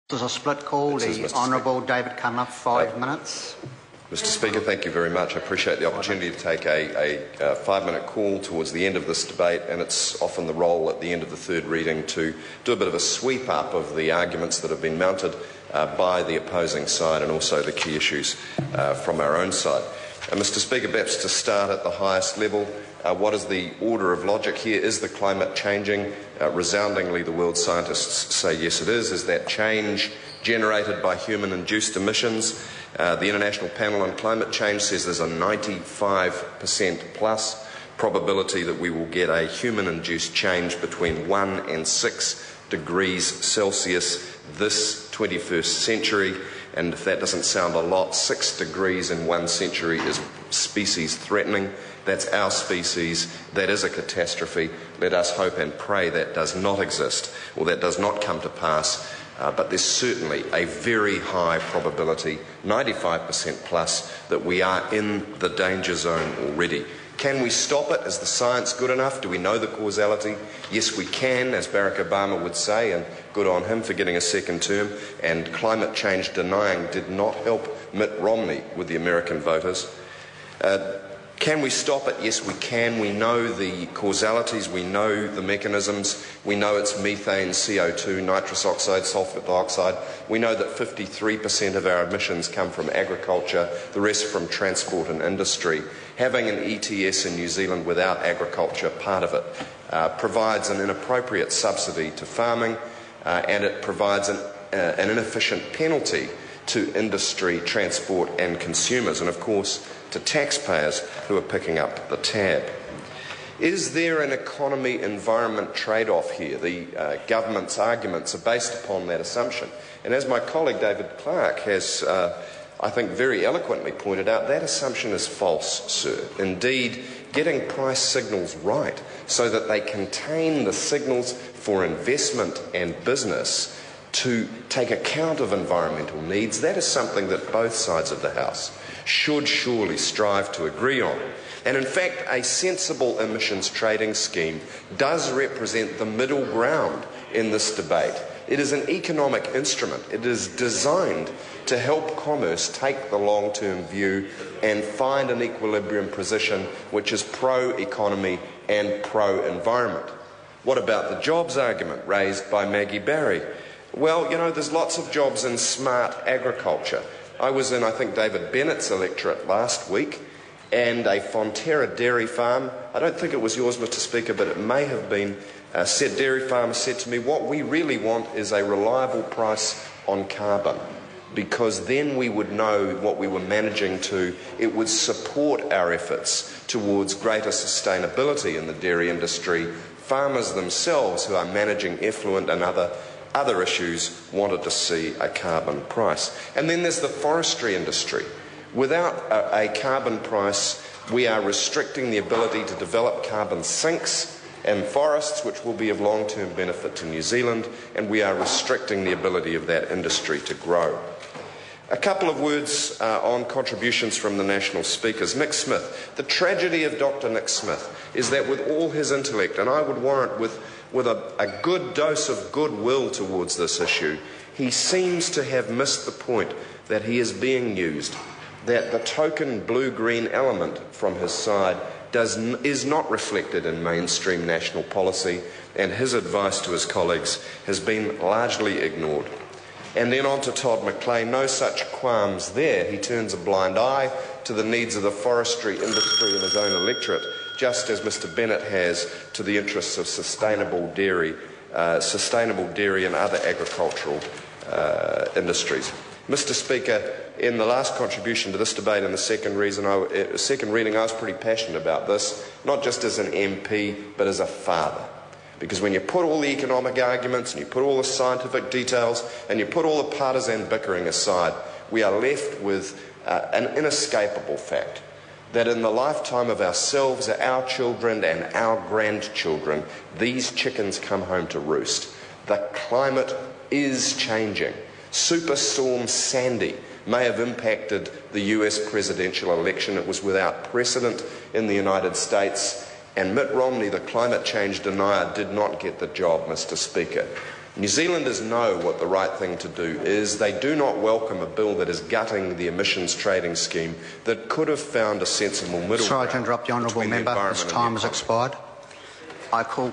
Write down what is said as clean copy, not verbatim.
There's a split call. The Honourable David Cunliffe, 5 minutes. Mr. Speaker, thank you very much. I appreciate the opportunity to take a 5-minute call towards the end of this debate, and it's often the role at the end of the third reading to do a bit of a sweep up of the arguments that have been mounted by the opposing side and also the key issues from our own side. Mr. Speaker, perhaps to start at the highest level, what is the order of logic here? Is the climate changing? Resoundingly, the world scientists say yes, it is. Is that change generated by human-induced emissions? The International Panel on Climate Change says there's a 95% plus probability that we will get a human-induced change between 1 and 6 degrees Celsius this 21st century. And if that doesn't sound a lot, 6 degrees in 1 century is species threatening. That's our species. That is a catastrophe. Let us hope and pray that does not exist, or that does not come to pass. But there's certainly a very high probability, 95% plus, that we are in the danger zone already. Can we stop it? Is the science good enough? Do we know the causality? Yes, we can, as Barack Obama would say, and good on him for getting a second term. And climate change denying did not help Mitt Romney with the American voters. Can we stop it? Yes, we can. We know the causalities, we know the mechanisms, we know it's methane, CO2, nitrous oxide, sulphur dioxide. We know that 53% of our emissions come from agriculture, the rest from transport and industry. Having an ETS in New Zealand without agriculture, part of it, provides an inappropriate subsidy to farming, and it provides an inefficient penalty to industry, transport and consumers, and of course to taxpayers who are picking up the tab. Is there an economy-environment trade-off here? The government's arguments are based upon that assumption. And as my colleague David Clark has, I think, very eloquently pointed out, that assumption is false, sir. Indeed, getting price signals right so that they contain the signals for investment and business to take account of environmental needs, that is something that both sides of the House should surely strive to agree on. And in fact, a sensible emissions trading scheme does represent the middle ground in this debate. It is an economic instrument. It is designed to help commerce take the long-term view and find an equilibrium position which is pro-economy and pro-environment. What about the jobs argument raised by Maggie Barry? Well, you know, there's lots of jobs in smart agriculture. I was in, I think, David Bennett's electorate last week, and a Fonterra dairy farm, I don't think it was yours, Mr. Speaker, but it may have been, dairy farmer said to me, what we really want is a reliable price on carbon, because then we would know what we were managing to. It would support our efforts towards greater sustainability in the dairy industry. Farmers themselves, who are managing effluent and other issues, wanted to see a carbon price. And then there's the forestry industry. Without a carbon price, we are restricting the ability to develop carbon sinks and forests, which will be of long-term benefit to New Zealand, and we are restricting the ability of that industry to grow. A couple of words on contributions from the national speakers. Nick Smith. The tragedy of Dr. Nick Smith is that with all his intellect, and I would warrant with a good dose of goodwill towards this issue, he seems to have missed the point that he is being used, that the token blue-green element from his side is not reflected in mainstream national policy, and his advice to his colleagues has been largely ignored. And then on to Todd McLean, no such qualms there. He turns a blind eye to the needs of the forestry industry in his own electorate, just as Mr. Bennett has to the interests of sustainable dairy and other agricultural industries. Mr. Speaker, in the last contribution to this debate and the second reading, I was pretty passionate about this, not just as an MP, but as a father. Because when you put all the economic arguments and you put all the scientific details and you put all the partisan bickering aside, we are left with an inescapable fact that in the lifetime of ourselves, our children and our grandchildren, these chickens come home to roost. The climate is changing. Superstorm Sandy may have impacted the US presidential election. It was without precedent in the United States. And Mitt Romney, the climate change denier, did not get the job, Mr. Speaker. New Zealanders know what the right thing to do is. They do not welcome a bill that is gutting the emissions trading scheme that could have found a sensible middle ground. Sorry to interrupt the honourable member. His time has expired. I call